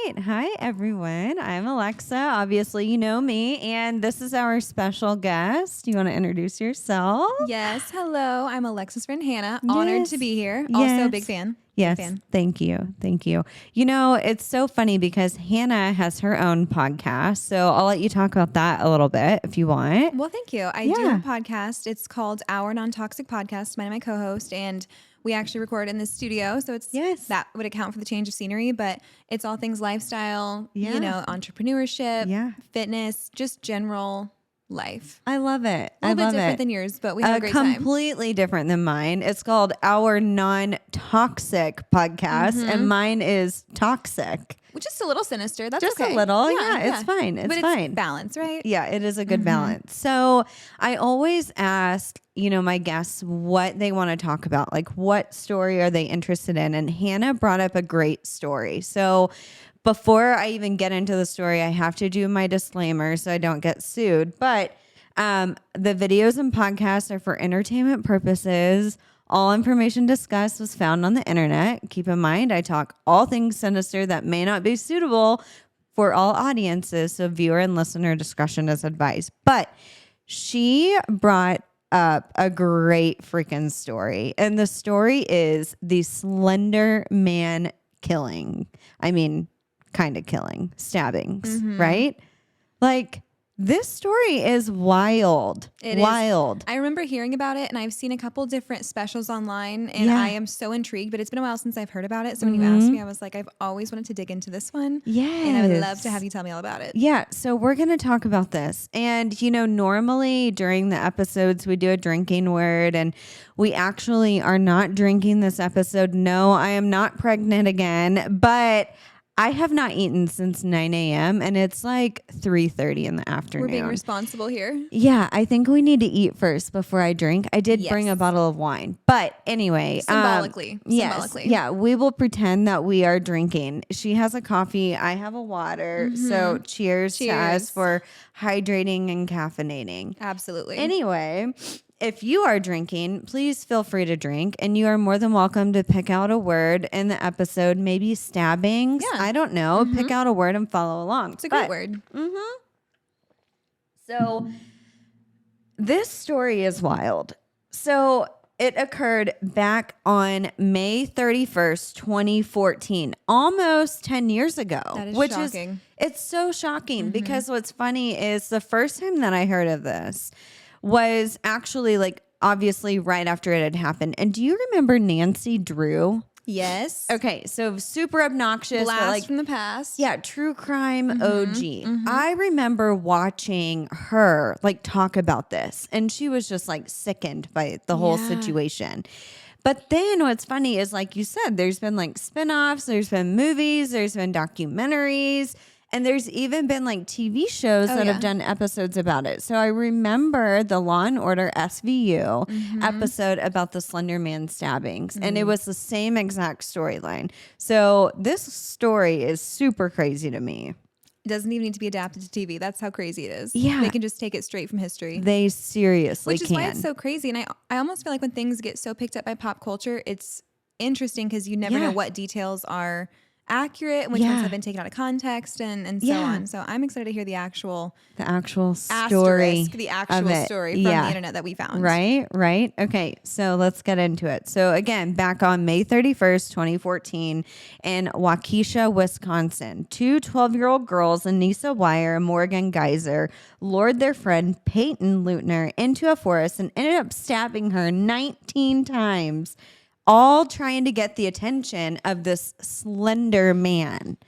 right. Hi, everyone. I'm Alexa. Obviously, you know me. And this is our special guest. You want to introduce yourself? Yes. Hello. I'm Alexa's friend Hannah. Honored to be here. Yes. Also, big fan. Yes. Big fan. Thank you. Thank you. You know, it's so funny because Hannah has her own podcast. So I'll let you talk about that a little bit if you want. Well, thank you. I do have a podcast. It's called Our Non-Toxic Podcast. Mine and my co-host. And we actually record in the studio. So it's that would account for the change of scenery. But it's all things lifestyle, you know, entrepreneurship, fitness, just general life. I love it. A little bit different than yours, but we have a great time. Completely different than mine. It's called Our Non-Toxic Podcast, and mine is toxic. Which is a little sinister. That's just okay. a little. Yeah, it's fine. It's fine. It's balance, right? Yeah, it is a good balance. So I always ask, you know, my guests what they want to talk about. Like, what story are they interested in? And Hannah brought up a great story. So before I even get into the story, I have to do my disclaimer so I don't get sued. But the videos and podcasts are for entertainment purposes. All information discussed was found on the internet. Keep in mind, I talk all things sinister that may not be suitable for all audiences. So viewer and listener discretion is advised. But she brought up a great freaking story. And the story is the Slender Man killing. I mean, kind of killing, stabbings, right? Like, this story is wild. Wild. I remember hearing about it, and I've seen a couple different specials online, and I am so intrigued, but it's been a while since I've heard about it. So when you asked me, I was like, I've always wanted to dig into this one. Yes. And I would love to have you tell me all about it. Yeah. So we're going to talk about this. And, you know, normally during the episodes, we do a drinking word, and we actually are not drinking this episode. No, I am not pregnant again, but I have not eaten since 9 a.m. and it's like 3:30 in the afternoon. We're being responsible here. Yeah, I think we need to eat first before I drink. I did bring a bottle of wine. But anyway. Symbolically. Yeah, we will pretend that we are drinking. She has a coffee. I have a water. So cheers to us for hydrating and caffeinating. Absolutely. Anyway, if you are drinking, please feel free to drink, and you are more than welcome to pick out a word in the episode, maybe stabbings. Yeah. I don't know. Pick out a word and follow along. It's a great word. So this story is wild. So it occurred back on May 31st, 2014, almost 10 years ago. That is which shocking. It's so shocking because what's funny is the first time that I heard of this was actually like obviously right after it had happened. And do you remember Nancy Drew? Yes. Okay, so super obnoxious. Blast but like, from the past. Yeah, true crime OG. I remember watching her like talk about this, and she was just like sickened by the whole situation. But then what's funny is, like you said, there's been like spinoffs, there's been movies, there's been documentaries. And there's even been like TV shows that have done episodes about it. So I remember the Law and Order SVU episode about the Slender Man stabbings. And it was the same exact storyline. So this story is super crazy to me. It doesn't even need to be adapted to TV. That's how crazy it is. Yeah. They can just take it straight from history. They seriously Which is why it's so crazy. And I almost feel like when things get so picked up by pop culture, it's interesting because you never know what details are accurate, which ones have been taken out of context, and so on. So I'm excited to hear the actual story, the actual story from the internet that we found. Right. Okay, so let's get into it. So again, back on May 31st, 2014, in Waukesha, Wisconsin, two 12-year-old girls, Anissa Wire and Morgan Geyser, lured their friend Peyton Leutner into a forest and ended up stabbing her 19 times. All trying to get the attention of this Slender Man.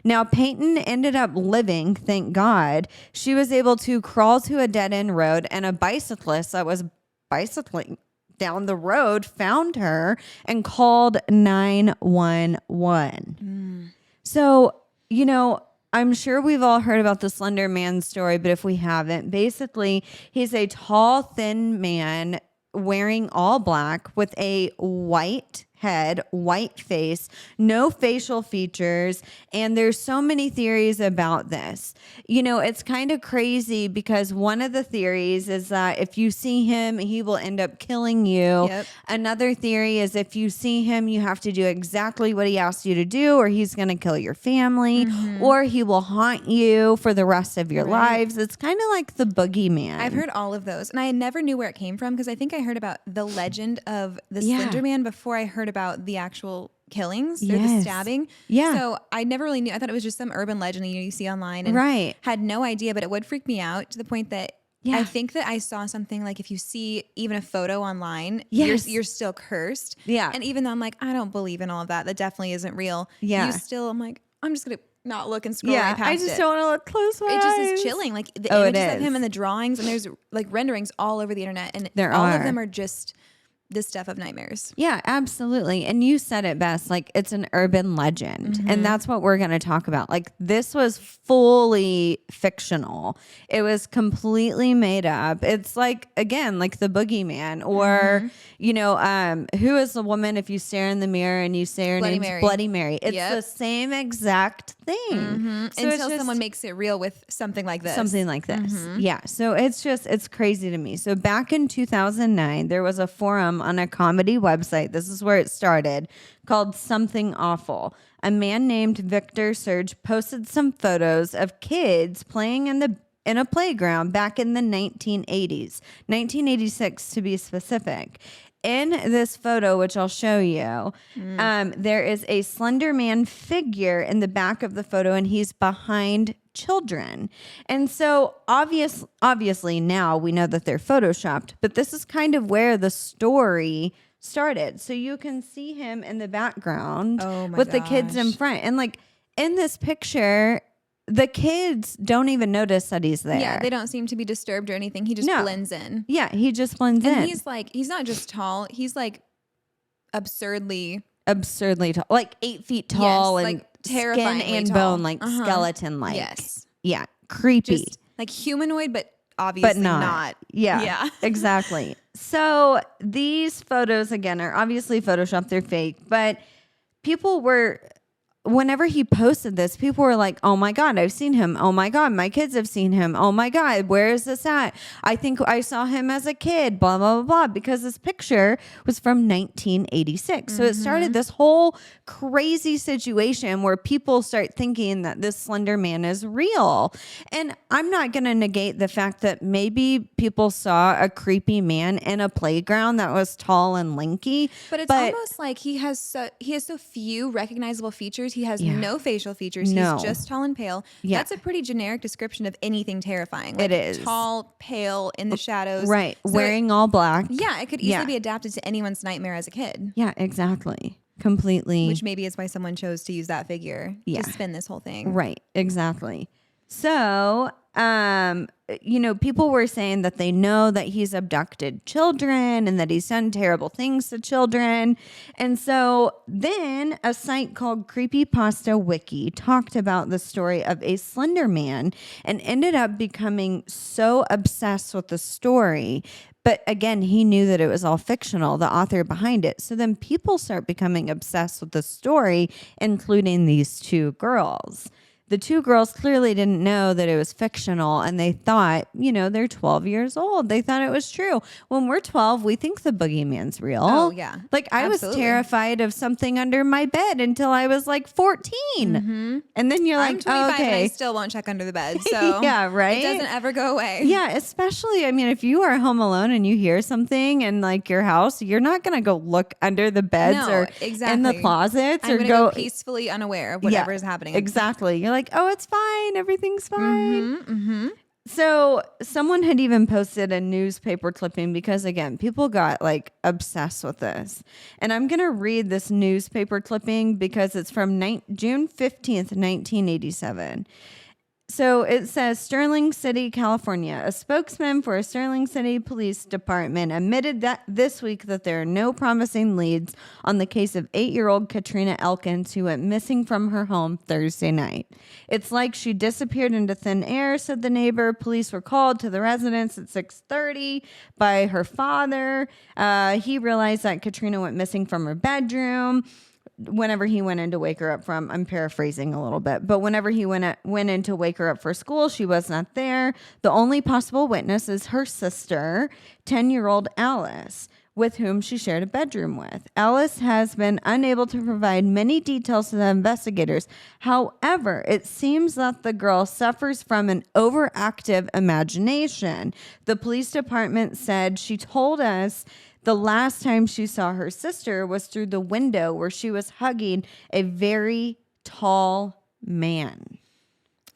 Now, Peyton ended up living, thank God. She was able to crawl to a dead-end road, and a bicyclist that was bicycling down the road found her and called 911. So, you know, I'm sure we've all heard about the Slender Man story, but if we haven't, basically, he's a tall, thin man wearing all black with a white head, white face, no facial features, and there's so many theories about this. You know, it's kind of crazy because one of the theories is that if you see him, he will end up killing you. Yep. Another theory is if you see him, you have to do exactly what he asks you to do, or he's going to kill your family, or he will haunt you for the rest of your lives. It's kind of like the boogeyman. I've heard all of those, and I never knew where it came from because I think I heard about the legend of the Slender Man before I heard about the actual killings or the stabbing. Yeah. So I never really knew. I thought it was just some urban legend that you see online, and had no idea. But it would freak me out to the point that I think that I saw something like if you see even a photo online, you're still cursed. Yeah. And even though I'm like, I don't believe in all of that. That definitely isn't real. Yeah. You still, I'm like, I'm just gonna not look and scroll right past it. I just don't want to look close my It just eyes. is chilling. Like the images of him and the drawings, and there's like renderings all over the internet, and all of them are just this stuff of nightmares. Yeah, absolutely. And you said it best. Like, it's an urban legend. And that's what we're going to talk about. Like, this was fully fictional. It was completely made up. It's like, again, like the boogeyman, or, you know, who is the woman if you stare in the mirror and you say her name's Bloody Mary? It's the same exact thing. So until someone makes it real with something like this. Something like this. Yeah. So it's crazy to me. So back in 2009, there was a forum on a comedy website. This is where it started, called Something Awful. A man named Victor Surge posted some photos of kids playing in a playground back in the 1980s, 1986 to be specific. In this photo, which I'll show you, there is a Slender Man figure in the back of the photo, and he's behind children. And so obviously now we know that they're photoshopped, but this is kind of where the story started. So you can see him in the background with the kids in front. And like in this picture, the kids don't even notice that he's there. Yeah, they don't seem to be disturbed or anything. He just blends in. Yeah, he just blends in. And he's not just tall, he's like absurdly tall, like 8 feet tall, and like terrifyingly skin and tall. bone, like skeleton like. Yes. Yeah, creepy. Just like humanoid, but obviously not. Yeah, exactly. So these photos, again, are obviously photoshopped. They're fake, but whenever he posted this, people were like, oh my God, I've seen him. Oh my God, my kids have seen him. Oh my God, where is this at? I think I saw him as a kid, blah, blah, blah, blah, because this picture was from 1986. So it started this whole crazy situation where people start thinking that this Slender Man is real. And I'm not going to negate the fact that maybe people saw a creepy man in a playground that was tall and lanky. But it's almost like he has so few recognizable features. He has no facial features. He's just tall and pale. Yeah. That's a pretty generic description of anything terrifying. Like, it is. Tall, pale, in the shadows. Right. So wearing all black. Yeah, it could easily be adapted to anyone's nightmare as a kid. Yeah, exactly. Completely. Which maybe is why someone chose to use that figure to spin this whole thing. Right. Exactly. So, you know, people were saying that they know that he's abducted children and that he's done terrible things to children. And so then a site called Creepypasta Wiki talked about the story of a Slender Man and ended up becoming so obsessed with the story. But again, he knew that it was all fictional, the author behind it. So then people start becoming obsessed with the story, including these two girls. The two girls clearly didn't know that it was fictional, and they thought, you know, they're 12 years old. They thought it was true. When we're 12, we think the boogeyman's real. Oh, yeah. Like, I was terrified of something under my bed until I was like 14. And then you're like, I'm 25 okay. and I still won't check under the bed. So yeah, right? It doesn't ever go away. Yeah, especially, I mean, if you are home alone and you hear something in like your house, you're not going to go look under the beds or in the closets. I'm or going to go peacefully unaware of whatever is happening. Exactly. You're like, oh, it's fine. Everything's fine. So someone had even posted a newspaper clipping because, again, people got like obsessed with this. And I'm going to read this newspaper clipping because it's from June 15th, 1987. So it says Sterling City, California. A spokesman for a Sterling City Police Department admitted that this week that there are no promising leads on the case of 8-year-old Katrina Elkins, who went missing from her home Thursday night. It's like she disappeared into thin air, said the neighbor. Police were called to the residence at 6:30 by her father. He realized that Katrina went missing from her bedroom. Whenever he went in to wake her up from, I'm paraphrasing a little bit, but whenever he went in to wake her up for school, she was not there. The only possible witness is her sister, 10-year-old Alice, with whom she shared a bedroom with. Alice has been unable to provide many details to the investigators. However, it seems that the girl suffers from an overactive imagination. The police department said she told us the last time she saw her sister was through the window where she was hugging a very tall man.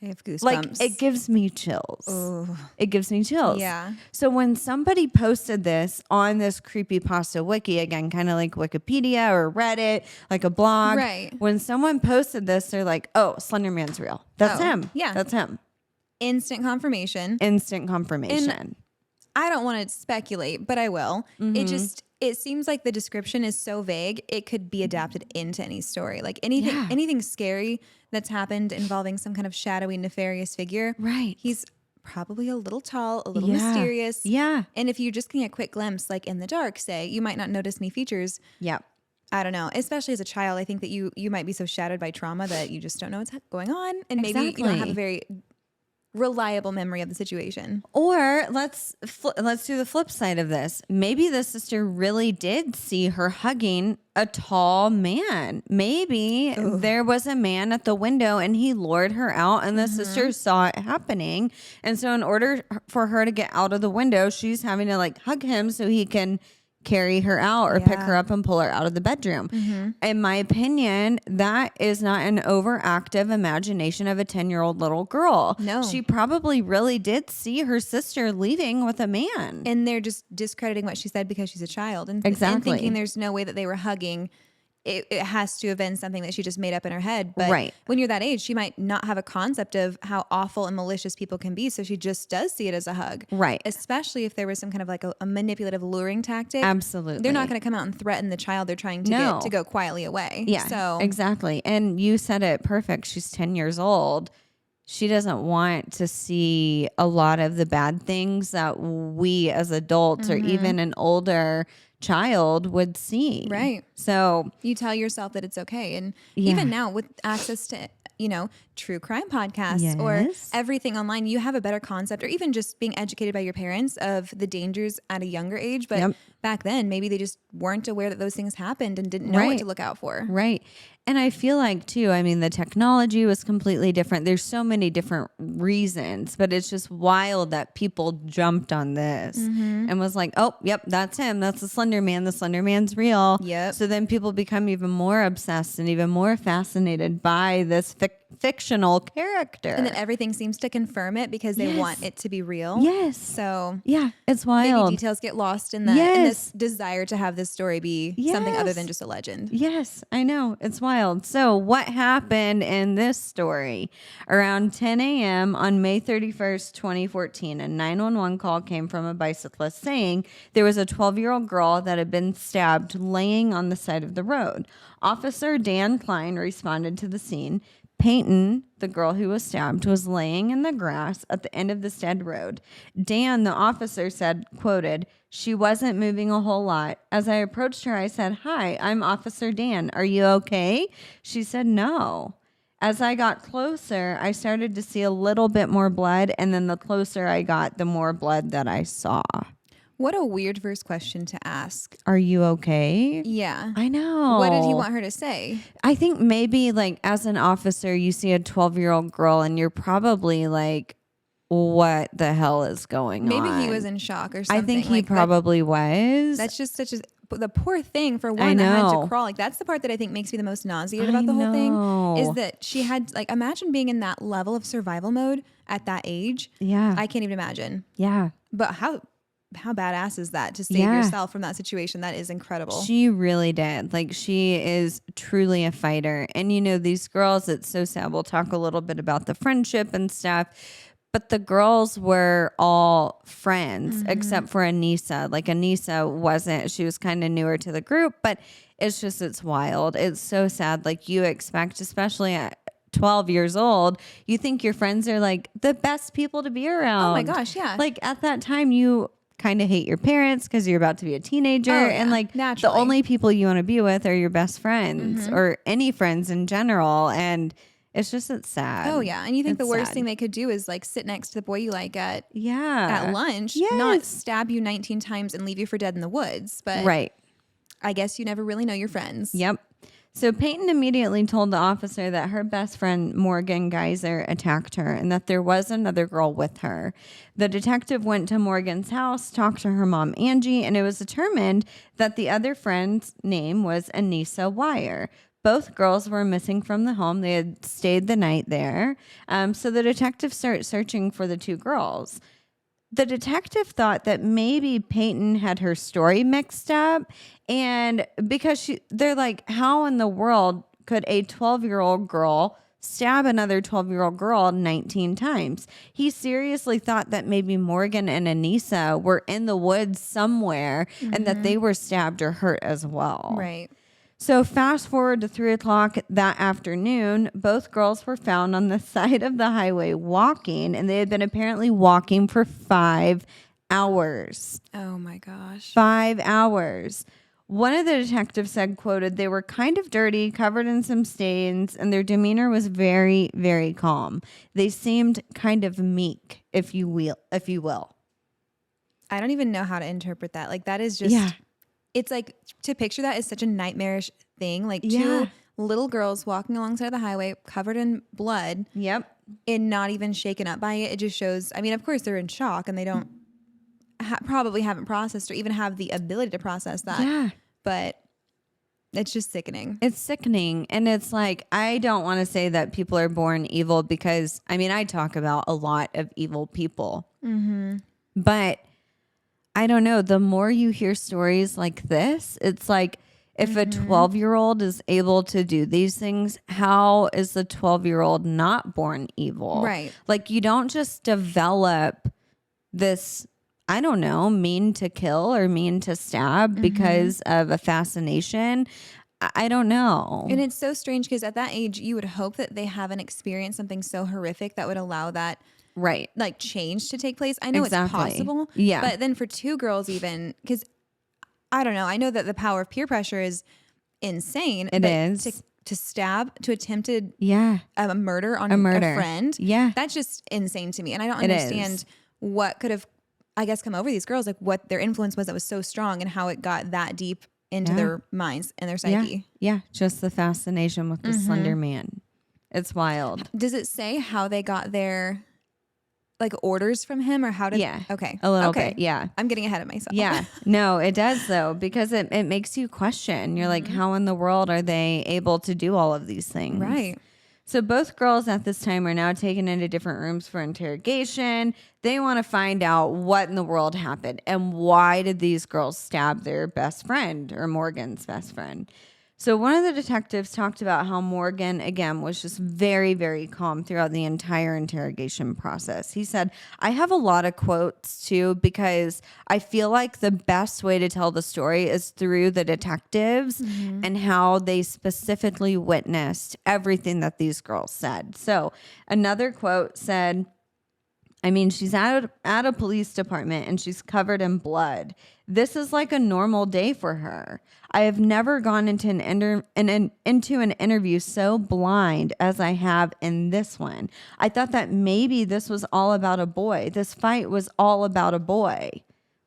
I have goosebumps. Like, it gives me chills. Ooh. It gives me chills. Yeah. So when somebody posted this on this creepypasta wiki, again, kind of like Wikipedia or Reddit, like a blog. Right. When someone posted this, they're like, oh, Slender Man's real. That's him. Yeah. That's him. Instant confirmation. Instant confirmation. I don't want to speculate, but I will. Mm-hmm. It seems like the description is so vague, it could be adapted into any story. Like anything scary that's happened involving some kind of shadowy, nefarious figure. Right. He's probably a little tall, a little mysterious. Yeah. And if you're just getting a quick glimpse, like in the dark, say, you might not notice any features. Yep. I don't know. Especially as a child, I think that you might be so shattered by trauma that you just don't know what's going on. And maybe you don't have a very reliable memory of the situation. Or let's do the flip side of this. Maybe the sister really did see her hugging a tall man. Maybe there was a man at the window and he lured her out, and the sister saw it happening. And so in order for her to get out of the window, she's having to like hug him so he can carry her out or pick her up and pull her out of the bedroom. In my opinion, that is not an overactive imagination of a 10-year-old little girl. No. She probably really did see her sister leaving with a man. And they're just discrediting what she said because she's a child. And thinking there's no way that they were hugging. It has to have been something that she just made up in her head. But when you're that age, she might not have a concept of how awful and malicious people can be. So she just does see it as a hug. Right. Especially if there was some kind of like a manipulative luring tactic. Absolutely. They're not going to come out and threaten the child they're trying to get to go quietly away. Yeah, so exactly. And you said it perfect. She's 10 years old. She doesn't want to see a lot of the bad things that we as adults or even an older child would see. Right. So you tell yourself that it's okay. And even now with access to, true crime podcasts or everything online, you have a better concept, or even just being educated by your parents of the dangers at a younger age. But back then, maybe they just weren't aware that those things happened and didn't know what to look out for. Right. And I feel like too, I mean, the technology was completely different. There's so many different reasons, but it's just wild that people jumped on this and was like, oh, yep, that's him. That's the Slender Man. The Slender Man's real. Yep. So then people become even more obsessed and even more fascinated by this fictional character. And then everything seems to confirm it because they want it to be real. Yes. So yeah, it's wild. Maybe details get lost in this desire to have this story be something other than just a legend. Yes, I know. It's wild. So what happened in this story? Around 10 a.m. on May 31st, 2014, a 911 call came from a bicyclist saying there was a 12-year-old girl that had been stabbed laying on the side of the road. Officer Dan Klein responded to the scene. Peyton, the girl who was stabbed, was laying in the grass at the end of the dead road. Dan, the officer, said, quoted, "She wasn't moving a whole lot. As I approached her, I said, 'Hi, I'm Officer Dan. Are you okay?' She said, 'No.' As I got closer, I started to see a little bit more blood, and then the closer I got, the more blood that I saw." What a weird first question to ask. Are you okay? Yeah. I know. What did he want her to say? I think maybe like as an officer, you see a 12-year-old girl and you're probably like, what the hell is going on? Maybe he was in shock or something. I think he probably was. That's just the poor thing for one that had to crawl. Like that's the part that I think makes me the most nauseated about the whole thing is that she had like, imagine being in that level of survival mode at that age. Yeah. I can't even imagine. Yeah. But how how badass is that to save yourself from that situation? That is incredible. She really did. Like, she is truly a fighter. And, you know, these girls, it's so sad. We'll talk a little bit about the friendship and stuff. But the girls were all friends except for Anissa. Like, Anissa wasn't. She was kind of newer to the group. But it's wild. It's so sad. Like, you expect, especially at 12 years old, you think your friends are like the best people to be around. Oh my gosh, yeah. Like, at that time, you kind of hate your parents because you're about to be a teenager. And like, naturally, the only people you want to be with are your best friends or any friends in general. And it's sad. Oh yeah. And you think the worst thing they could do is like sit next to the boy you like at lunch, not stab you 19 times and leave you for dead in the woods. But I guess you never really know your friends. Yep. So Peyton immediately told the officer that her best friend, Morgan Geyser, attacked her and that there was another girl with her. The detective went to Morgan's house, talked to her mom, Angie, and it was determined that the other friend's name was Anissa Wire. Both girls were missing from the home. They had stayed the night there. So the detective started searching for the two girls. The detective thought that maybe Peyton had her story mixed up, and because they're like, how in the world could a 12-year-old girl stab another 12-year-old girl 19 times? He seriously thought that maybe Morgan and Anissa were in the woods somewhere and that they were stabbed or hurt as well. Right. So fast forward to 3:00 that afternoon, both girls were found on the side of the highway walking, and they had been apparently walking for 5 hours. Oh my gosh. 5 hours. One of the detectives said, quoted, they were kind of dirty, covered in some stains, and their demeanor was very, very calm. They seemed kind of meek, if you will. I don't even know how to interpret that. Like, that is just, it's like, to picture that is such a nightmarish thing. Like, two little girls walking alongside the highway covered in blood. Yep. And not even shaken up by it. It just shows, I mean, of course they're in shock and they don't probably haven't processed or even have the ability to process that. Yeah. But it's just sickening. It's sickening. And it's like, I don't want to say that people are born evil because, I mean, I talk about a lot of evil people. But I don't know. The more you hear stories like this, it's like, if a 12-year-old is able to do these things, how is the 12-year-old not born evil? Right. Like, you don't just develop this, I don't know, mean to kill or mean to stab because of a fascination. I don't know. And it's so strange because at that age, you would hope that they haven't experienced something so horrific that would allow that like change to take place. I know it's possible. Yeah. But then for two girls even, because I don't know. I know that the power of peer pressure is insane. It is. To stab, to attempted a murder on a friend. Yeah. That's just insane to me. And I don't understand what could have, I guess, come over these girls, like what their influence was that was so strong and how it got that deep into their minds and their psyche. Yeah. Just the fascination with the Slender Man. It's wild. Does it say how they got their like orders from him or how did okay a little bit I'm getting ahead of myself. No, it does though, because it makes you question. You're like, how in the world are they able to do all of these things? Right. So both girls at this time are now taken into different rooms for interrogation. They want to find out what in the world happened and why did these girls stab their best friend or Morgan's best friend. So one of the detectives talked about how Morgan, again, was just very, very calm throughout the entire interrogation process. He said, I have a lot of quotes too, because I feel like the best way to tell the story is through the detectives and how they specifically witnessed everything that these girls said. So another quote said, I mean, she's at a police department and she's covered in blood. This is like a normal day for her. I have never gone into an interview so blind as I have in this one. I thought that maybe this was all about a boy. This fight was all about a boy.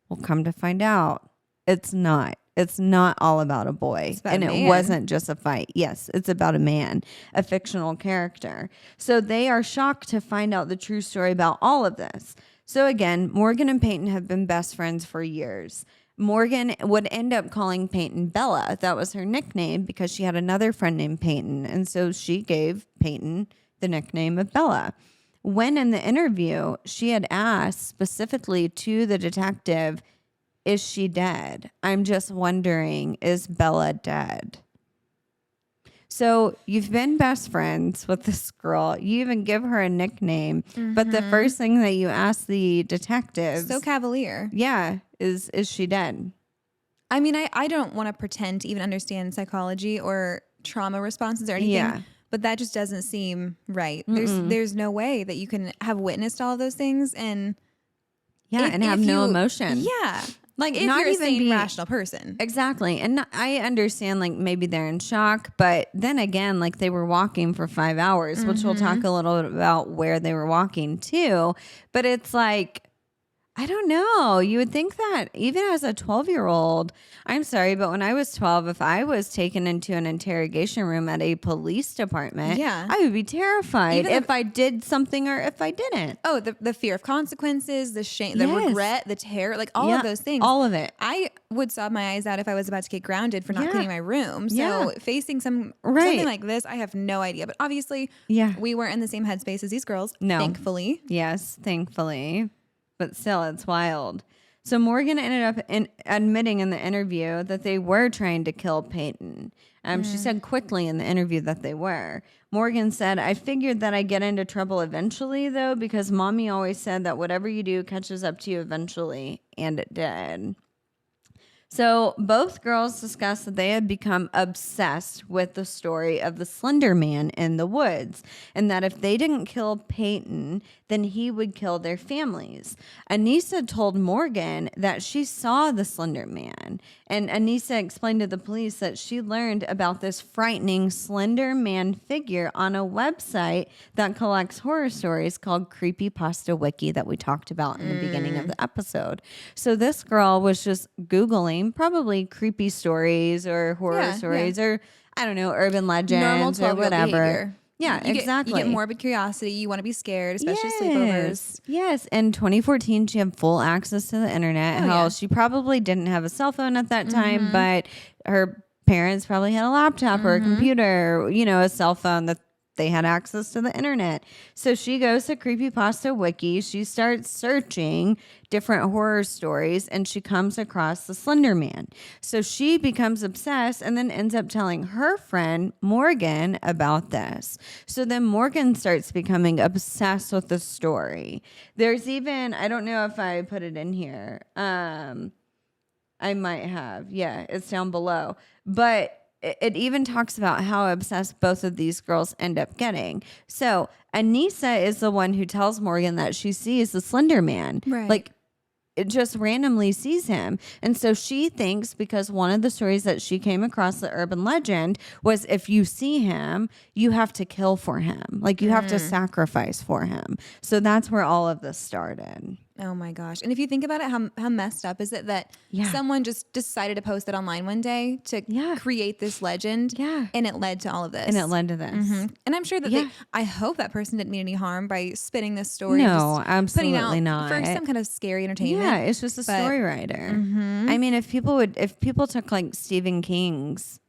Well, come to find out, it's not. It's not all about a boy. And it wasn't just a fight. Yes, it's about a man, a fictional character. So they are shocked to find out the true story about all of this. So again, Morgan and Peyton have been best friends for years. Morgan would end up calling Peyton Bella. That was her nickname because she had another friend named Peyton. And so she gave Peyton the nickname of Bella. When in the interview, she had asked specifically to the detective, is she dead? I'm just wondering, is Bella dead? So you've been best friends with this girl. You even give her a nickname. But the first thing that you ask the detectives. So cavalier. Yeah. Is she dead? I mean, I don't want to pretend to even understand psychology or trauma responses or anything. Yeah. But that just doesn't seem right. There's no way that you can have witnessed all of those things and have no emotion. Yeah. Like if not you're a even sane, rational person. Exactly. And I understand like maybe they're in shock, but then again, like they were walking for 5 hours, which we'll talk a little bit about where they were walking to. But it's like, I don't know. You would think that even as a 12-year-old, I'm sorry, but when I was 12, if I was taken into an interrogation room at a police department, I would be terrified if I did something or if I didn't. Oh, the fear of consequences, the shame, the regret, the terror, like all of those things. All of it. I would sob my eyes out if I was about to get grounded for not cleaning my room. So facing something like this, I have no idea. But obviously, we weren't in the same headspace as these girls. No. Thankfully. Yes, thankfully. But still, it's wild. So Morgan ended up admitting in the interview that they were trying to kill Peyton. She said quickly in the interview that they were. Morgan said, I figured that I'd get into trouble eventually, though, because Mommy always said that whatever you do catches up to you eventually. And it did. So both girls discussed that they had become obsessed with the story of the Slender Man in the woods, and that if they didn't kill Peyton, then he would kill their families. Anissa told Morgan that she saw the Slender Man, and Anissa explained to the police that she learned about this frightening Slender Man figure on a website that collects horror stories called Creepypasta Wiki that we talked about in the beginning of the episode. So this girl was just Googling probably creepy stories or horror stories or, I don't know, urban legends or whatever. Behavior. Yeah, exactly. You get morbid curiosity. You want to be scared, especially sleepovers. Yes. In 2014, she had full access to the internet. She probably didn't have a cell phone at that time, but her parents probably had a laptop or a computer, a cell phone that they had access to the internet. So she goes to Creepypasta Wiki. She starts searching different horror stories and she comes across the Slender Man. So she becomes obsessed and then ends up telling her friend Morgan about this. So then Morgan starts becoming obsessed with the story. There's even, I don't know if I put it in here. I might have. Yeah, it's down below. But it even talks about how obsessed both of these girls end up getting. So Anissa is the one who tells Morgan that she sees the Slender Man. Right. Like, it just randomly sees him. And so she thinks, because one of the stories that she came across, the urban legend, was if you see him, you have to kill for him. Like, you have to sacrifice for him. So that's where all of this started. Oh my gosh. And if you think about it, how messed up is it that someone just decided to post it online one day to create this legend? Yeah. And it led to all of this. And it led to this. And I'm sure that I hope that person didn't mean any harm by spinning this story. No, just absolutely putting it out not. for some kind of scary entertainment. Yeah, it's just a story writer. I mean, if people took like Stephen King's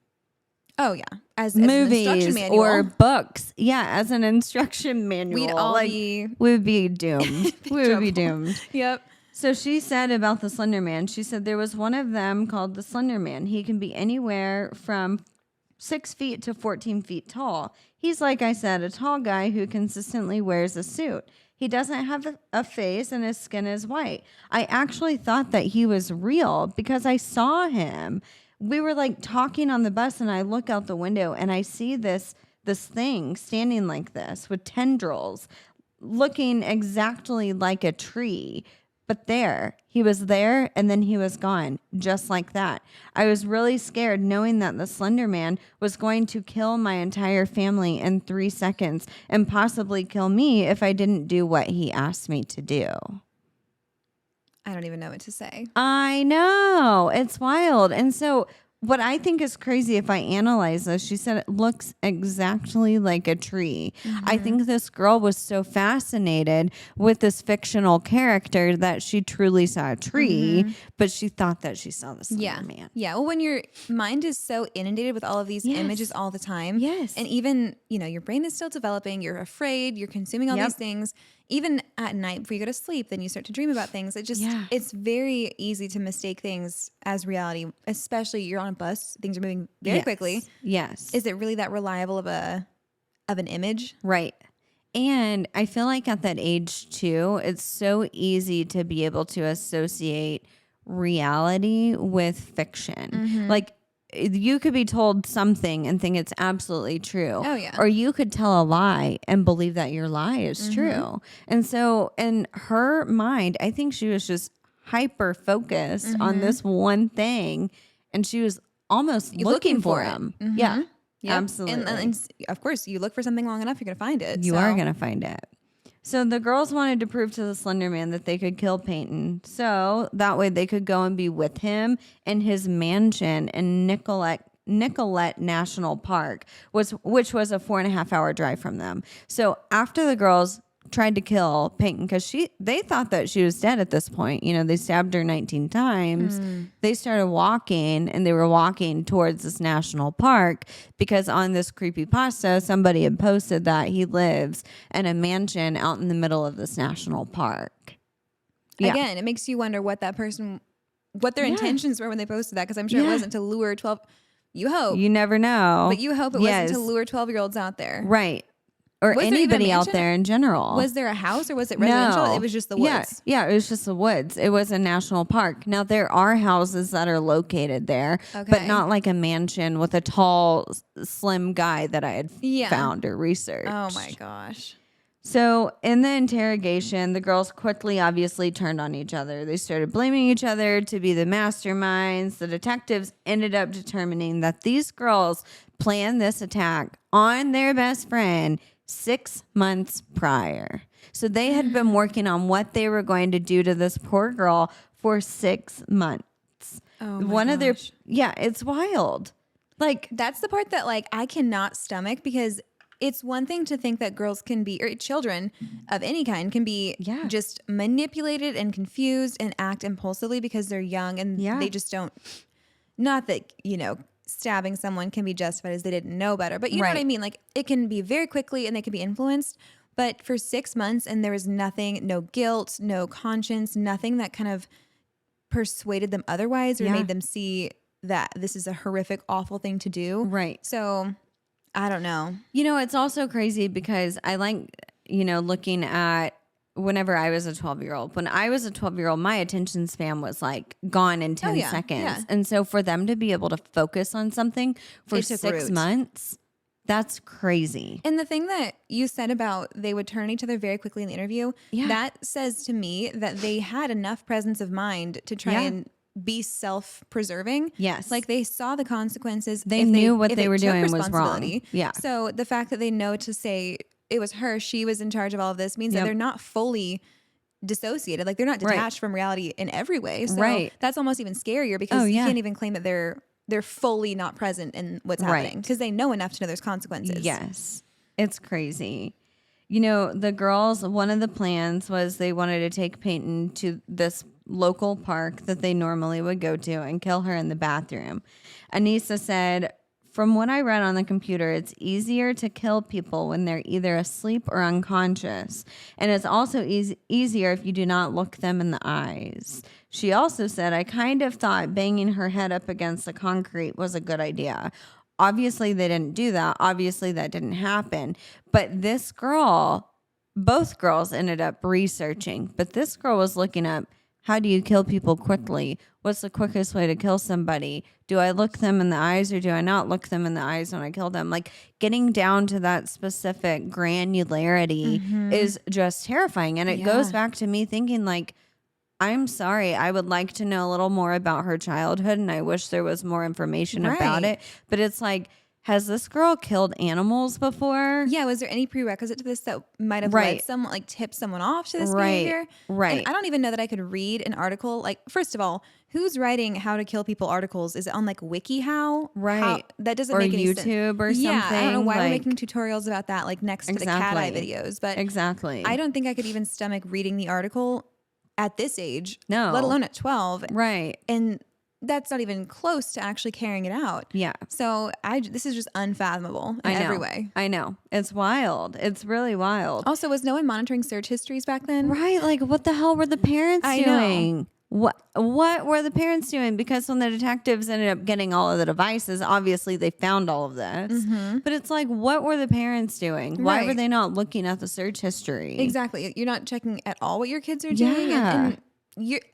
as movies an instruction manual. or books, as an instruction manual, we'd all we would be doomed. We would be doomed. Yep. So she said about the Slender Man, she said there was one of them called the Slender Man. He can be anywhere from 6 feet to 14 feet tall. He's, like I said, a tall guy who consistently wears a suit. He doesn't have a face and his skin is white. I actually thought that he was real because I saw him. We were like talking on the bus and I look out the window and I see this thing standing like this with tendrils looking exactly like a tree. But he was there and then he was gone just like that. I was really scared knowing that the Slender Man was going to kill my entire family in 3 seconds and possibly kill me if I didn't do what he asked me to do. I don't even know what to say. I know. It's wild. And so what I think is crazy, if I analyze this, she said it looks exactly like a tree. I think this girl was so fascinated with this fictional character that she truly saw a tree, but she thought that she saw the Slender Man. Yeah. Well, when your mind is so inundated with all of these images all the time, and even, your brain is still developing, you're afraid, you're consuming all these things, even at night before you go to sleep, then you start to dream about things. It's very easy to mistake things as reality, especially you're on a bus, things are moving very quickly. Yes. Is it really that reliable of an image? Right. And I feel like at that age too, it's so easy to be able to associate reality with fiction. Like you could be told something and think it's absolutely true. Oh, yeah. Or you could tell a lie and believe that your lie is true. And so in her mind, I think she was just hyper focused on this one thing, and she was almost looking for him. Yeah. Yep. Absolutely. And of course, you look for something long enough, you're going to find it. You are going to find it. So the girls wanted to prove to the Slender Man that they could kill Peyton. So that way they could go and be with him in his mansion in Nicollet National Park, which was a 4.5 hour drive from them. So after the girls tried to kill Peyton, because they thought that she was dead at this point. You know, they stabbed her 19 times. They started walking, and they were walking towards this national park because on this creepypasta, somebody had posted that he lives in a mansion out in the middle of this national park. Yeah. Again, it makes you wonder what their intentions were when they posted that, because I'm sure it wasn't to lure 12. You hope. You never know. But you hope it wasn't to lure 12-year-olds out there. Right. Or anybody out there in general. Was there a house or was it residential? No. It was just the woods. Yeah, it was just the woods. It was a national park. Now, there are houses that are located there, but not like a mansion with a tall, slim guy that I had found or researched. Oh, my gosh. So in the interrogation, the girls quickly obviously turned on each other. They started blaming each other to be the masterminds. The detectives ended up determining that these girls planned this attack on their best friend 6 months prior. So they had been working on what they were going to do to this poor girl for 6 months. Oh my gosh. It's wild. Like, that's the part that like I cannot stomach, because it's one thing to think that girls can be, or children of any kind can be just manipulated and confused and act impulsively because they're young and they just don't, not that, you know, stabbing someone can be justified as they didn't know better, but you know what I mean? Like, it can be very quickly and they can be influenced, but for 6 months and there was nothing, no guilt, no conscience, nothing that kind of persuaded them otherwise or made them see that this is a horrific, awful thing to do. Right. So I don't know. You know, it's also crazy because I like, you know, looking at whenever I was a 12-year-old. When I was a 12-year-old, my attention span was like gone in 10 seconds. Yeah. And so for them to be able to focus on something for 6 months, that's crazy. And the thing that you said about they would turn each other very quickly in the interview, that says to me that they had enough presence of mind to try and be self-preserving. Yes. Like they saw the consequences. They knew what they were doing was wrong. Yeah. So the fact that they know to say it was her, she was in charge of all of this, means that they're not fully dissociated. Like they're not detached from reality in every way. So that's almost even scarier because you can't even claim that they're fully not present in what's happening because they know enough to know there's consequences. Yes. It's crazy. You know, the girls, one of the plans was they wanted to take Peyton to this local park that they normally would go to and kill her in the bathroom. Anissa said, "From what I read on the computer, it's easier to kill people when they're either asleep or unconscious. And it's also easier if you do not look them in the eyes." She also said, "I kind of thought banging her head up against the concrete was a good idea." Obviously, they didn't do that. Obviously, that didn't happen. But this girl, both girls ended up researching. But this girl was looking up, how do you kill people quickly? What's the quickest way to kill somebody? Do I look them in the eyes or do I not look them in the eyes when I kill them? Like getting down to that specific granularity is just terrifying. And it goes back to me thinking like, I'm sorry, I would like to know a little more about her childhood and I wish there was more information about it. But it's like, has this girl killed animals before? Yeah. Was there any prerequisite to this that might have led someone, like tipped someone off to this behavior? Right. And I don't even know that I could read an article. Like, first of all, who's writing how to kill people articles? Is it on like WikiHow? Right. That doesn't make any sense. Or YouTube or something. Yeah. I don't know why we're making tutorials about that, like next to the cat eye videos. But I don't think I could even stomach reading the article at this age. No. Let alone at 12. Right. And that's not even close to actually carrying it out. Yeah. So this is just unfathomable in every way. I know. It's wild. It's really wild. Also, was no one monitoring search histories back then? Right. Like, what the hell were the parents doing? Know. What were the parents doing? Because when the detectives ended up getting all of the devices, obviously they found all of this. Mm-hmm. But it's like, what were the parents doing? Why were they not looking at the search history? Exactly. You're not checking at all what your kids are doing. And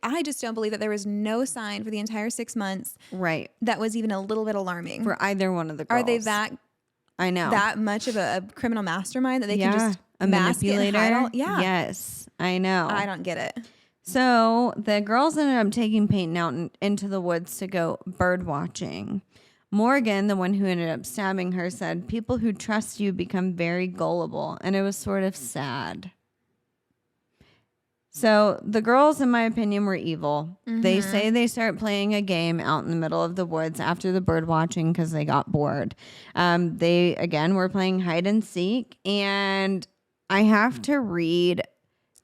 I just don't believe that there was no sign for the entire 6 months. Right. That was even a little bit alarming. For either one of the girls. Are they that... I know. That much of a criminal mastermind that they can just a mask manipulator? It and hide all? Yeah. Yes. I know. I don't get it. So the girls ended up taking Peyton out into the woods to go bird watching. Morgan, the one who ended up stabbing her, said, "People who trust you become very gullible." And it was sort of sad. So the girls, in my opinion, were evil. Mm-hmm. They say they start playing a game out in the middle of the woods after the bird watching because they got bored. They, again, were playing hide and seek. And I have to read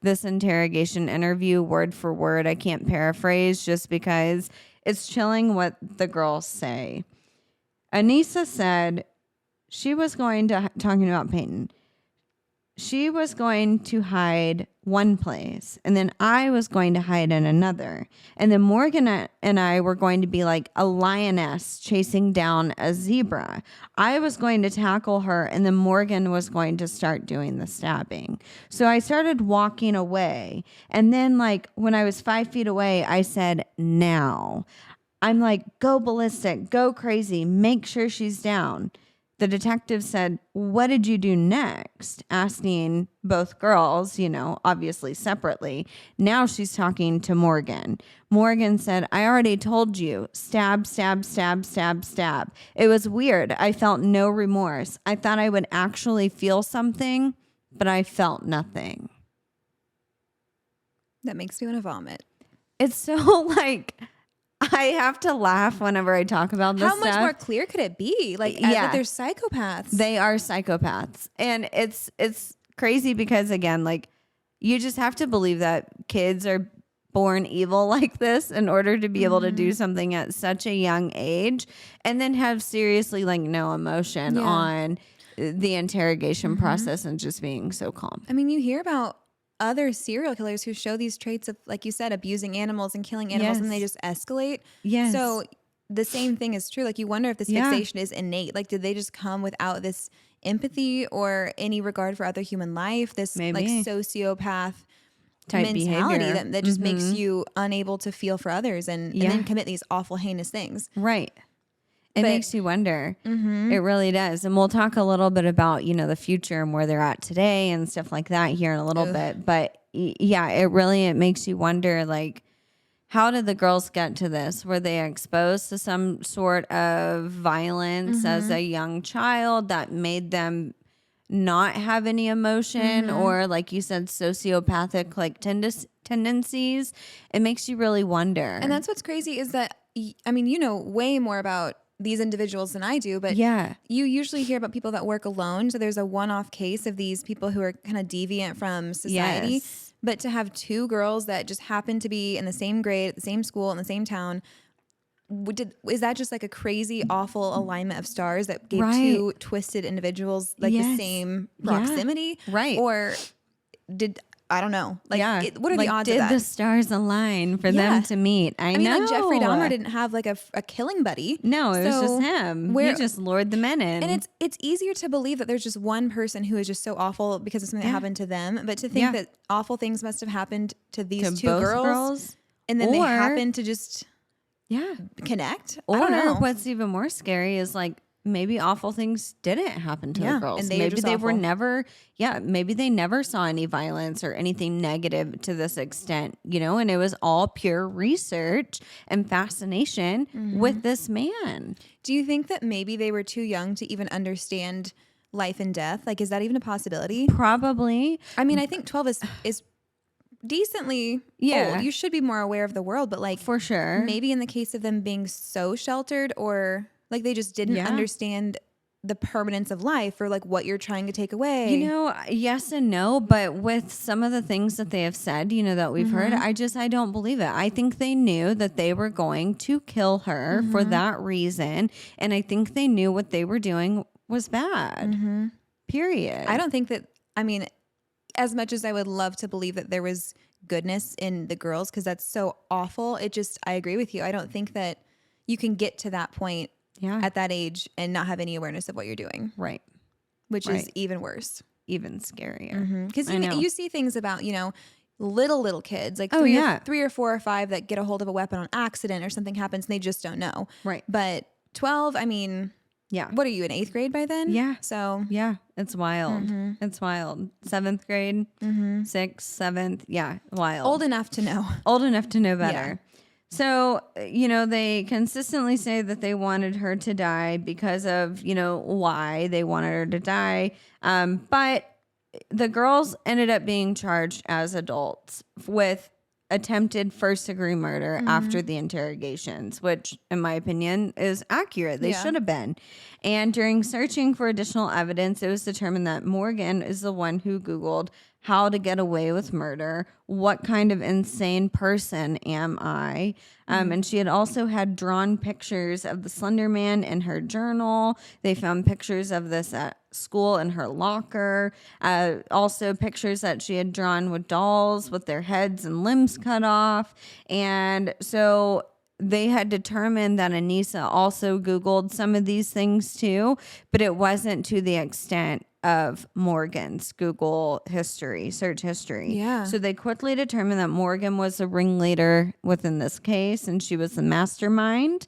this interrogation interview word for word. I can't paraphrase just because it's chilling what the girls say. Anissa said she was going to, talking about Peyton, she was going to hide one place and then I was going to hide in another. And then Morgan and I were going to be like a lioness chasing down a zebra. I was going to tackle her and then Morgan was going to start doing the stabbing. So I started walking away. And then like when I was 5 feet away, I said, "Now." I'm like, "Go ballistic, go crazy, make sure she's down." The detective said, "What did you do next?" Asking both girls, obviously separately. Now she's talking to Morgan. Morgan said, "I already told you, stab, stab, stab, stab, stab. It was weird. I felt no remorse. I thought I would actually feel something, but I felt nothing." That makes me want to vomit. It's so like... I have to laugh whenever I talk about this How much stuff. more clear could it be? Like, that they're psychopaths. They are psychopaths. And it's crazy because, again, like, you just have to believe that kids are born evil like this in order to be able to do something at such a young age and then have seriously, like, no emotion on the interrogation process and just being so calm. I mean, you hear about other serial killers who show these traits of, like you said, abusing animals and killing animals, and they just escalate. Yes. So the same thing is true. Like, you wonder if this fixation is innate. Like, did they just come without this empathy or any regard for other human life? This like sociopath type mentality behavior that just makes you unable to feel for others and then commit these awful, heinous things. Right. It makes you wonder. It really does. And we'll talk a little bit about, the future and where they're at today and stuff like that here in a little bit. But yeah, it makes you wonder, like, how did the girls get to this? Were they exposed to some sort of violence as a young child that made them not have any emotion or, like you said, sociopathic like tendencies? It makes you really wonder. And that's what's crazy is that, I mean, you know way more about these individuals than I do, but you usually hear about people that work alone. So there's a one-off case of these people who are kind of deviant from society. Yes. But to have two girls that just happen to be in the same grade, at the same school, in the same town, is that just like a crazy, awful alignment of stars that gave two twisted individuals like the same proximity? Right. Or I don't know. Like, what are the odds of that? Did the stars align for them to meet? I mean, like Jeffrey Dahmer didn't have like a killing buddy. No, it was just him. He just lured the men in. And it's easier to believe that there's just one person who is just so awful because of something that happened to them. But to think that awful things must have happened to these two girls and then they happen to just connect. Or I don't know. What's even more scary is like, maybe awful things didn't happen to the girls. And maybe they were never, maybe they never saw any violence or anything negative to this extent, and it was all pure research and fascination with this man. Do you think that maybe they were too young to even understand life and death? Like, is that even a possibility? Probably. I mean, I think 12 is decently old. You should be more aware of the world, but like, for sure, maybe in the case of them being so sheltered or like they just didn't understand the permanence of life or like what you're trying to take away. You know, yes and no, but with some of the things that they have said, you know, that we've heard, I don't believe it. I think they knew that they were going to kill her for that reason. And I think they knew what they were doing was bad. Period. I don't think that, I mean, as much as I would love to believe that there was goodness in the girls, because that's so awful, I agree with you. I don't think that you can get to that point at that age and not have any awareness of what you're doing. Right. Which is even worse. Even scarier. Because you see things about, you know, little kids, like 3 or 4 or 5 that get a hold of a weapon on accident or something happens and they just don't know. Right. But 12, I mean, what are you, in 8th grade by then? Yeah. So. Yeah, it's wild. It's wild. 7th grade, 6th, 7th. Yeah, wild. Old enough to know. Old enough to know better. So, you know, they consistently say that they wanted her to die because of, you know, why they wanted her to die. But the girls ended up being charged as adults with attempted first-degree murder after the interrogations, which, in my opinion, is accurate. They should have been. And during searching for additional evidence, it was determined that Morgan is the one who Googled how to get away with murder. What kind of insane person am I? And she had also had drawn pictures of the Slender Man in her journal. They found pictures of this at school in her locker. Also pictures that she had drawn with dolls with their heads and limbs cut off. And so they had determined that Anissa also Googled some of these things too, but it wasn't to the extent of Morgan's Google history, search history. Yeah. So they quickly determined that Morgan was the ringleader within this case, and she was the mastermind.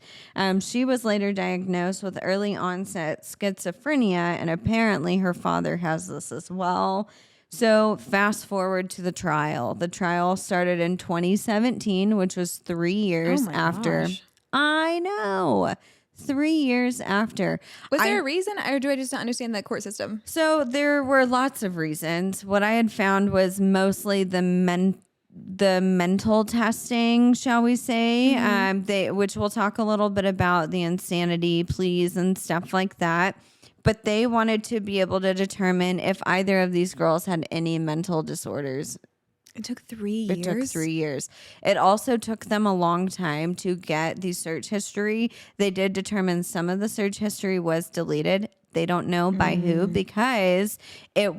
She was later diagnosed with early onset schizophrenia, and apparently her father has this as well. So fast forward to the trial. The trial started in 2017, which was 3 years after. Gosh. I know. 3 years after. Was there a reason, or do I just not understand the court system? So there were lots of reasons. What I had found was mostly the mental testing, shall we say, which we'll talk a little bit about, the insanity pleas and stuff like that. But they wanted to be able to determine if either of these girls had any mental disorders. It took 3 years. It took 3 years. It also took them a long time to get the search history. They did determine some of the search history was deleted. They don't know by who, because there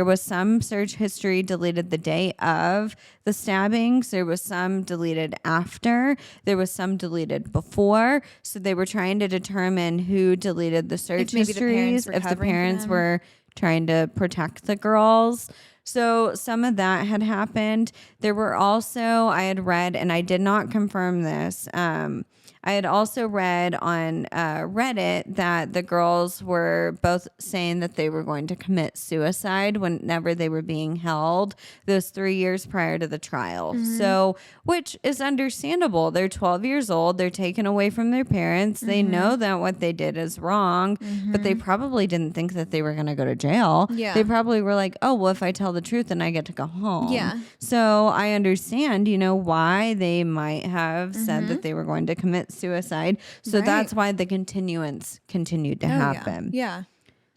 was some search history deleted the day of the stabbings. There was some deleted after. There was some deleted before. So they were trying to determine who deleted the search histories, if the parents were trying to protect the girls. So some of that had happened. There were also, I had read, and I did not confirm this, I had also read on Reddit that the girls were both saying that they were going to commit suicide whenever they were being held those 3 years prior to the trial. So, which is understandable. They're 12 years old. They're taken away from their parents. They know that what they did is wrong, but they probably didn't think that they were going to go to jail. Yeah. They probably were like, oh, well, if I tell the truth, then I get to go home. Yeah. So I understand, you know, why they might have said that they were going to commit suicide. So that's why the continuance continued to happen. Yeah.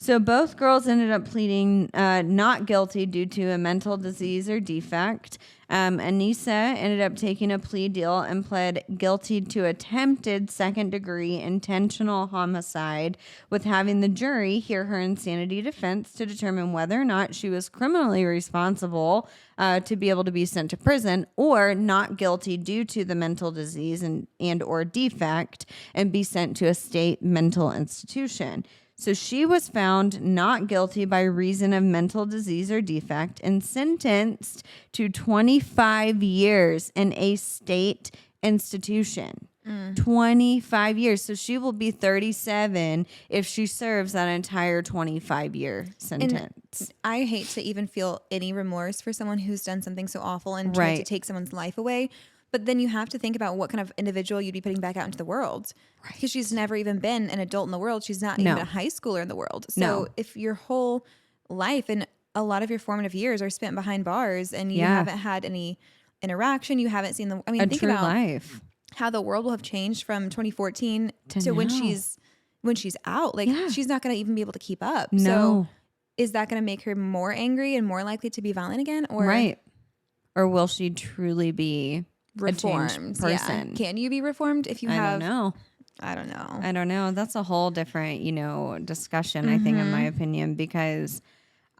So both girls ended up pleading not guilty due to a mental disease or defect. Anissa ended up taking a plea deal and pled guilty to attempted second-degree intentional homicide, with having the jury hear her insanity defense to determine whether or not she was criminally responsible to be able to be sent to prison, or not guilty due to the mental disease and or defect and be sent to a state mental institution. So she was found not guilty by reason of mental disease or defect and sentenced to 25 years in a state institution. 25 years. So she will be 37 if she serves that entire 25-year sentence. And I hate to even feel any remorse for someone who's done something so awful and tried to take someone's life away. But then you have to think about what kind of individual you'd be putting back out into the world. Because she's never even been an adult in the world. She's not even a high schooler in the world. So if your whole life and a lot of your formative years are spent behind bars and you haven't had any interaction, you haven't seen think true about life. How the world will have changed from 2014 to when she's when she's out. Like she's not going to even be able to keep up. No. So is that going to make her more angry and more likely to be violent again? Or right. Or will she truly be reformed? a changed person? Yeah. Can you be reformed if you have? I don't know. I don't know. That's a whole different, discussion, I think, in my opinion, because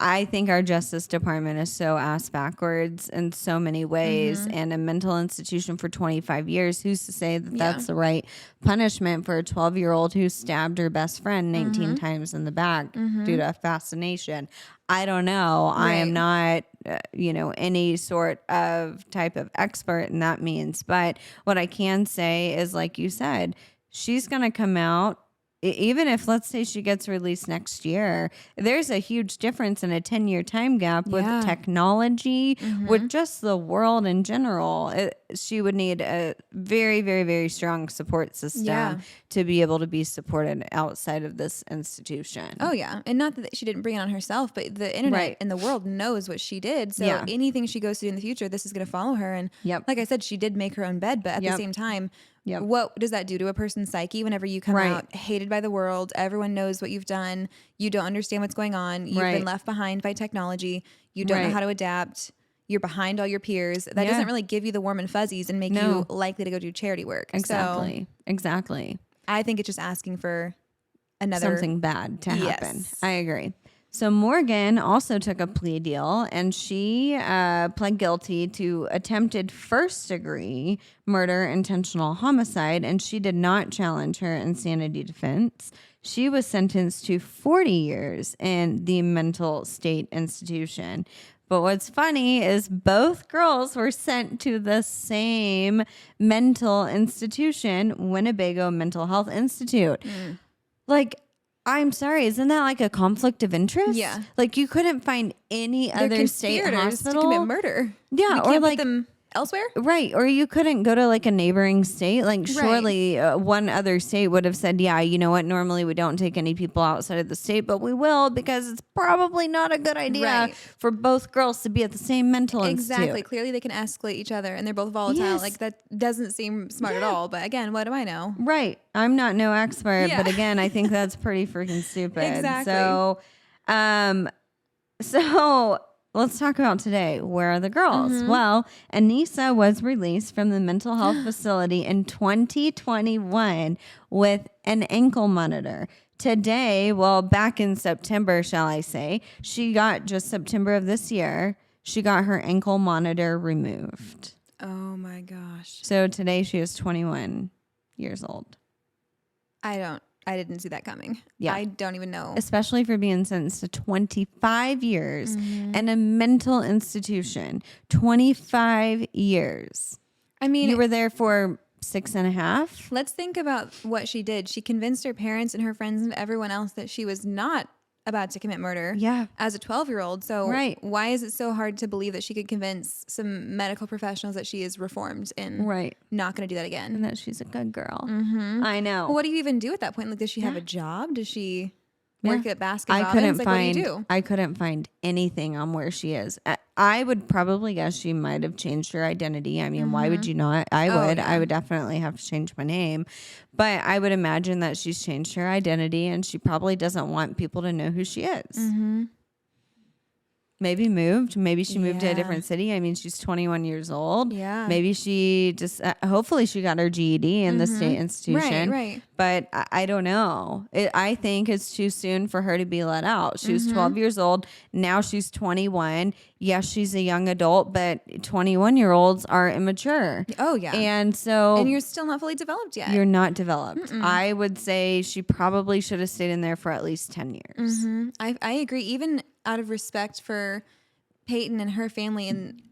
I think our Justice Department is so ass backwards in so many ways, and a mental institution for 25 years. Who's to say that that's the right punishment for a 12-year-old who stabbed her best friend 19 times in the back due to fascination? I don't know. Right. I am not, any sort of type of expert in that means. But what I can say is, like you said, she's going to come out. Even if, let's say, she gets released next year, there's a huge difference in a 10-year time gap with technology, with just the world in general. She would need a very, very, very strong support system to be able to be supported outside of this institution. Oh, yeah. And not that she didn't bring it on herself, but the internet and the world knows what she did. So anything she goes to do in the future, this is going to follow her. And like I said, she did make her own bed, but at the same time, what does that do to a person's psyche whenever you come out hated by the world? Everyone knows what you've done. You don't understand what's going on. You've been left behind by technology. You don't know how to adapt. You're behind all your peers. That doesn't really give you the warm and fuzzies and make you likely to go do charity work. Exactly. So exactly. I think it's just asking for something bad to happen. I agree. So Morgan also took a plea deal, and she pled guilty to attempted first-degree murder, intentional homicide, and she did not challenge her insanity defense. She was sentenced to 40 years in the mental state institution. But what's funny is both girls were sent to the same mental institution, Winnebago Mental Health Institute. Like, I'm sorry, isn't that like a conflict of interest? Yeah. Like, you couldn't find any other state hospital to commit murder. Yeah, you or can't like put them elsewhere? Right. Or you couldn't go to like a neighboring state. Like surely one other state would have said, yeah, you know what? Normally we don't take any people outside of the state, but we will because it's probably not a good idea for both girls to be at the same mental institute. Exactly. Clearly they can escalate each other and they're both volatile. Yes. Like that doesn't seem smart at all. But again, what do I know? Right. I'm not no expert, but again, I think that's pretty freaking stupid. Exactly. So let's talk about today. Where are the girls? Well, Anissa was released from the mental health facility in 2021 with an ankle monitor. Today, well, back in September, shall I say, she got just September of this year, she got her ankle monitor removed. Oh my gosh. So today she is 21 years old. I didn't see that coming. Yeah. I don't even know. Especially for being sentenced to 25 years in a mental institution. 25 years. I mean, you were there for 6.5. Let's think about what she did. She convinced her parents and her friends and everyone else that she was not about to commit murder as a 12-year-old. So why is it so hard to believe that she could convince some medical professionals that she is reformed and not going to do that again? And that she's a good girl. I know. Well, what do you even do at that point? Like, does she have a job? Does she work at Baskin Robbins? What do you do? I couldn't find anything on where she is. I would probably guess she might have changed her identity. I mean, why would you not? I would. I would definitely have to change my name. But I would imagine that she's changed her identity and she probably doesn't want people to know who she is. Maybe moved. Maybe she moved to a different city. I mean, she's 21 years old. Yeah. Maybe she just, hopefully she got her GED in the state institution. Right. But I don't know. I think it's too soon for her to be let out. She was 12 years old. Now she's 21. Yes, she's a young adult, but 21-year-olds are immature. Oh, yeah. And so. And you're still not fully developed yet. You're not developed. I would say she probably should have stayed in there for at least 10 years. I agree. Even out of respect for Peyton and her family. And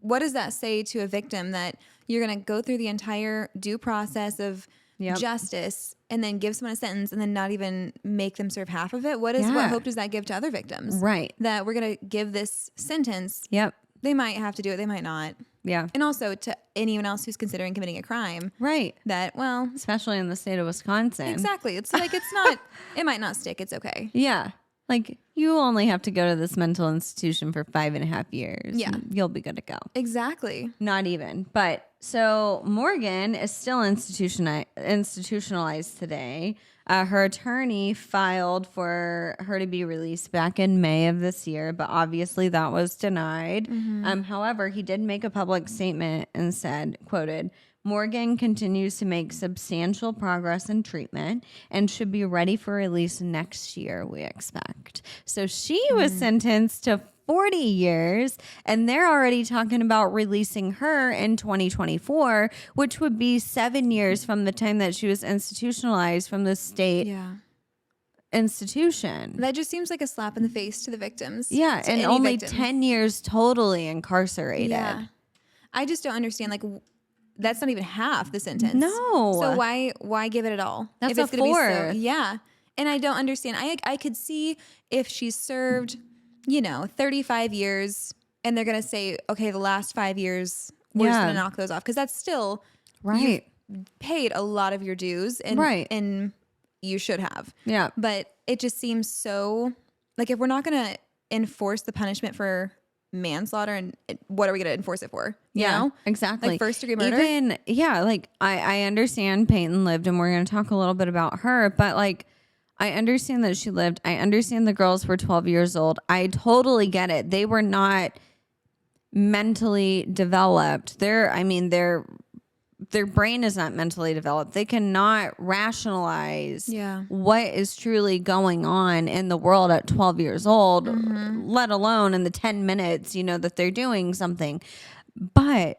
what does that say to a victim that you're going to go through the entire due process of justice and then give someone a sentence and then not even make them serve half of it? What hope does that give to other victims? Right. That we're going to give this sentence. Yep. They might have to do it. They might not. Yeah. And also to anyone else who's considering committing a crime. Right. That, well. Especially in the state of Wisconsin. Exactly. It's like, it's not, it might not stick. It's okay. Yeah. Like, you only have to go to this mental institution for 5.5 years. Yeah. You'll be good to go. Exactly. Not even. But so Morgan is still institutionalized today. Her attorney filed for her to be released back in May of this year, but obviously that was denied. However, he did make a public statement and said, quoted, Morgan continues to make substantial progress in treatment and should be ready for release next year, we expect. So she was sentenced to 40 years, and they're already talking about releasing her in 2024, which would be 7 years from the time that she was institutionalized from the state institution. That just seems like a slap in the face to the victims. Yeah, and only 10 years totally incarcerated. Yeah. I just don't understand, like, that's not even half the sentence. No. So why give it at all? That's if it's a gonna fourth. Be yeah. And I don't understand. I could see if she's served, 35 years and they're going to say, okay, the last 5 years, we're just going to knock those off. Because that's still, right. You've paid a lot of your dues and, and you should have. Yeah. But it just seems so, like, if we're not going to enforce the punishment for manslaughter, and what are we going to enforce it for? You know? Exactly. Like first degree murder. Even, like I understand Peyton lived, and we're going to talk a little bit about her, but like, I understand that she lived. I understand the girls were 12 years old. I totally get it. They were not mentally developed. Their brain is not mentally developed. They cannot rationalize what is truly going on in the world at 12 years old, let alone in the 10 minutes, that they're doing something. But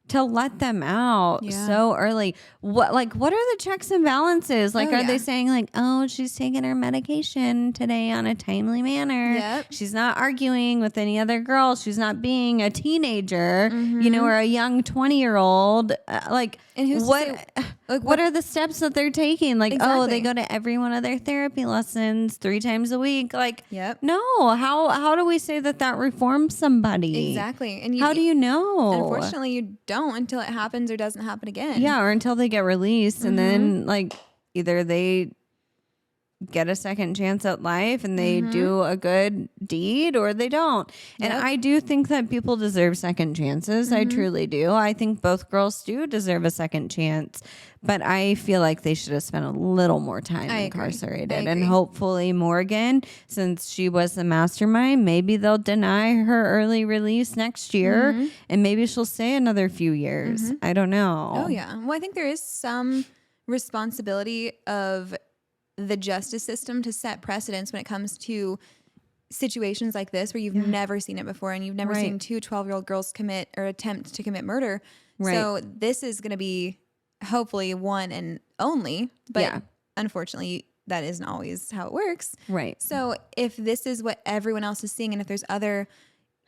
to let them out so early, what are the checks and balances? Like, are they saying like, oh, she's taking her medication today on a timely manner. Yep. She's not arguing with any other girls. She's not being a teenager, or a young 20-year-old. And who's what are the steps that they're taking? Like, oh, they go to every one of their therapy lessons 3 times a week. Like, no, how do we say that reforms somebody? Exactly. And how do you know? Unfortunately, you don't until it happens or doesn't happen again. Yeah, or until they get released, and then like either they get a second chance at life and they do a good deed, or they don't. And I do think that people deserve second chances. I truly do. I think both girls do deserve a second chance, but I feel like they should have spent a little more time incarcerated. And hopefully Morgan, since she was the mastermind, maybe they'll deny her early release next year, and maybe she'll stay another few years. I don't know. Oh yeah. Well, I think there is some responsibility of the justice system to set precedents when it comes to situations like this where you've never seen it before, and you've never seen 2 12-year-old girls commit or attempt to commit murder. So this is going to be hopefully one and only, but unfortunately that isn't always how it works. Right. So if this is what everyone else is seeing, and if there's other,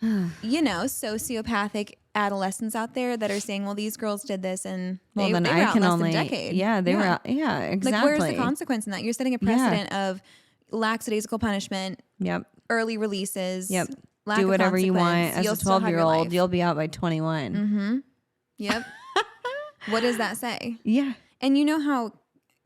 sociopathic adolescents out there that are saying, well, these girls did this and they were out less than a decade. They were out. Yeah, exactly. Like, where's the consequence in that? You're setting a precedent of lackadaisical punishment, early releases, lack do of whatever you want as You'll a 12-year-old. You'll be out by 21. Yep. What does that say? Yeah. And you know how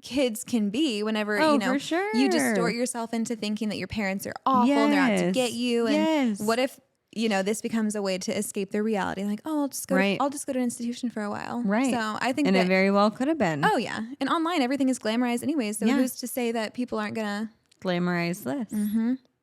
kids can be whenever, for sure. you distort yourself into thinking that your parents are awful and they're out to get you. And what if, this becomes a way to escape their reality? Like, oh, I'll just go to an institution for a while. Right. So I think it very well could have been. Oh yeah. And online, everything is glamorized anyways. So who's to say that people aren't going to glamorize this?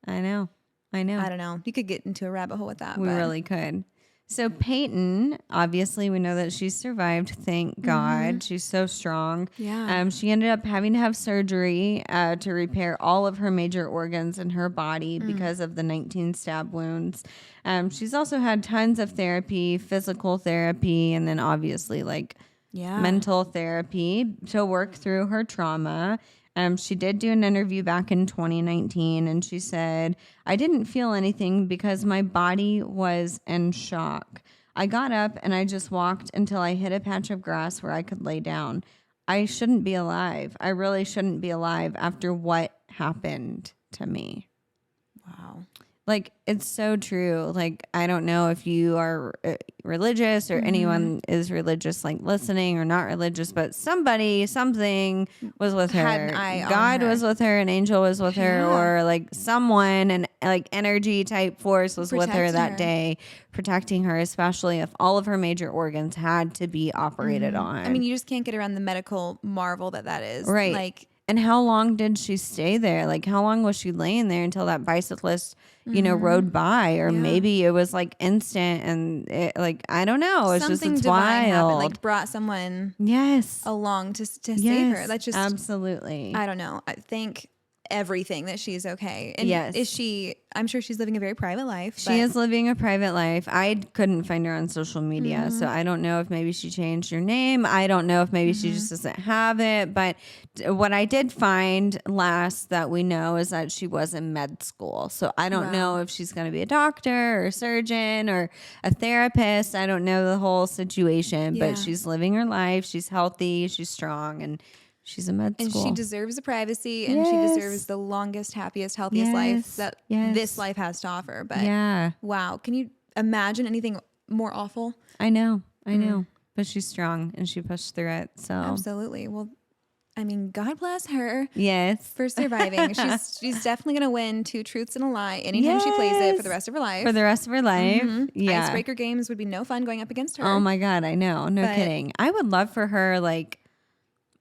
I know. I don't know. You could get into a rabbit hole with that. We really could. So Peyton, obviously, we know that she survived. Thank God. She's so strong. Yeah. She ended up having to have surgery to repair all of her major organs in her body because of the 19 stab wounds. She's also had tons of therapy, physical therapy, and then obviously mental therapy to work through her trauma. She did do an interview back in 2019, and she said, I didn't feel anything because my body was in shock. I got up and I just walked until I hit a patch of grass where I could lay down. I shouldn't be alive. I really shouldn't be alive after what happened to me. Wow. Like, it's so true. Like, I don't know if you are religious or anyone is religious, like listening or not religious, but something was with her. Had an eye God on her. was with her, an angel was with her, or like someone, and like energy type force was with her that day, protecting her, especially if all of her major organs had to be operated on. I mean, you just can't get around the medical marvel that is. Right. Like, And how long did she stay there? Like, how long was she laying there until that bicyclist, rode by? Or maybe it was like instant and it, like, I don't know. It's Something it's divine happened, wild. like brought someone along to save her. That's just absolutely. I don't know. I think everything that she's okay. And I'm sure she's living a very private life. She is living a private life. I couldn't find her on social media. So I don't know if maybe she changed her name. I don't know if maybe she just doesn't have it. But what I did find last that we know is that she was in med school. So I don't know if she's going to be a doctor or a surgeon or a therapist. I don't know the whole situation, but she's living her life. She's healthy. She's strong. And she's a med school. And she deserves the privacy and she deserves the longest, happiest, healthiest life that this life has to offer. But wow, can you imagine anything more awful? I know. But she's strong and she pushed through it. So absolutely. Well, I mean, God bless her. Yes. For surviving. She's definitely going to win 2 truths and a lie anytime she plays it for the rest of her life. For the rest of her life. Yeah. Icebreaker games would be no fun going up against her. Oh my God. I know. No kidding. I would love for her, like,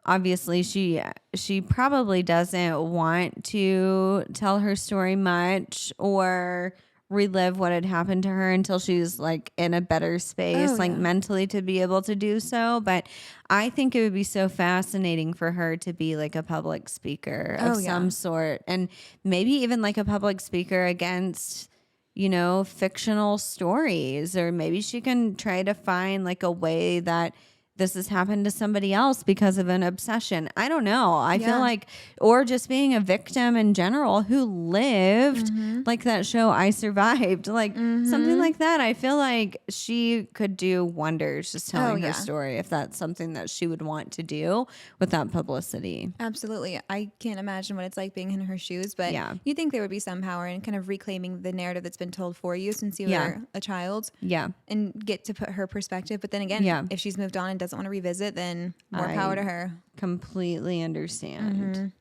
obviously she probably doesn't want to tell her story much or relive what had happened to her until she's like in a better space, mentally to be able to do so. But I think it would be so fascinating for her to be like a public speaker of some sort, and maybe even like a public speaker against, fictional stories, or maybe she can try to find like a way that this has happened to somebody else because of an obsession. I don't know. I feel like, or just being a victim in general who lived like that show, I Survived, like something like that. I feel like she could do wonders just telling her story if that's something that she would want to do without publicity. Absolutely. I can't imagine what it's like being in her shoes, but you think there would be some power in kind of reclaiming the narrative that's been told for you since you were a child. Yeah. And get to put her perspective. But then again, if she's moved on and doesn't want to revisit, then more power to her. Completely understand.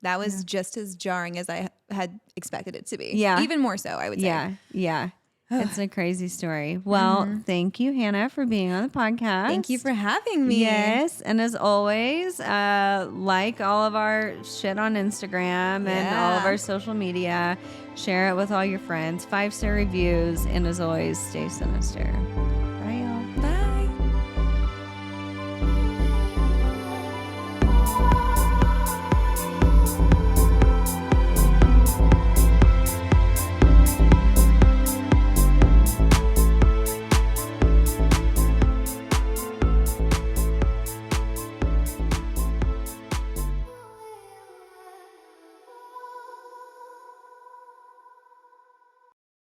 That was just as jarring as I had expected it to be. Yeah. Even more so, I would say. Yeah. Yeah. It's a crazy story. Well, thank you, Hannah, for being on the podcast. Thank you for having me. Yes. And as always, like all of our shit on Instagram and all of our social media. Share it with all your friends. 5-star reviews. And as always, stay sinister.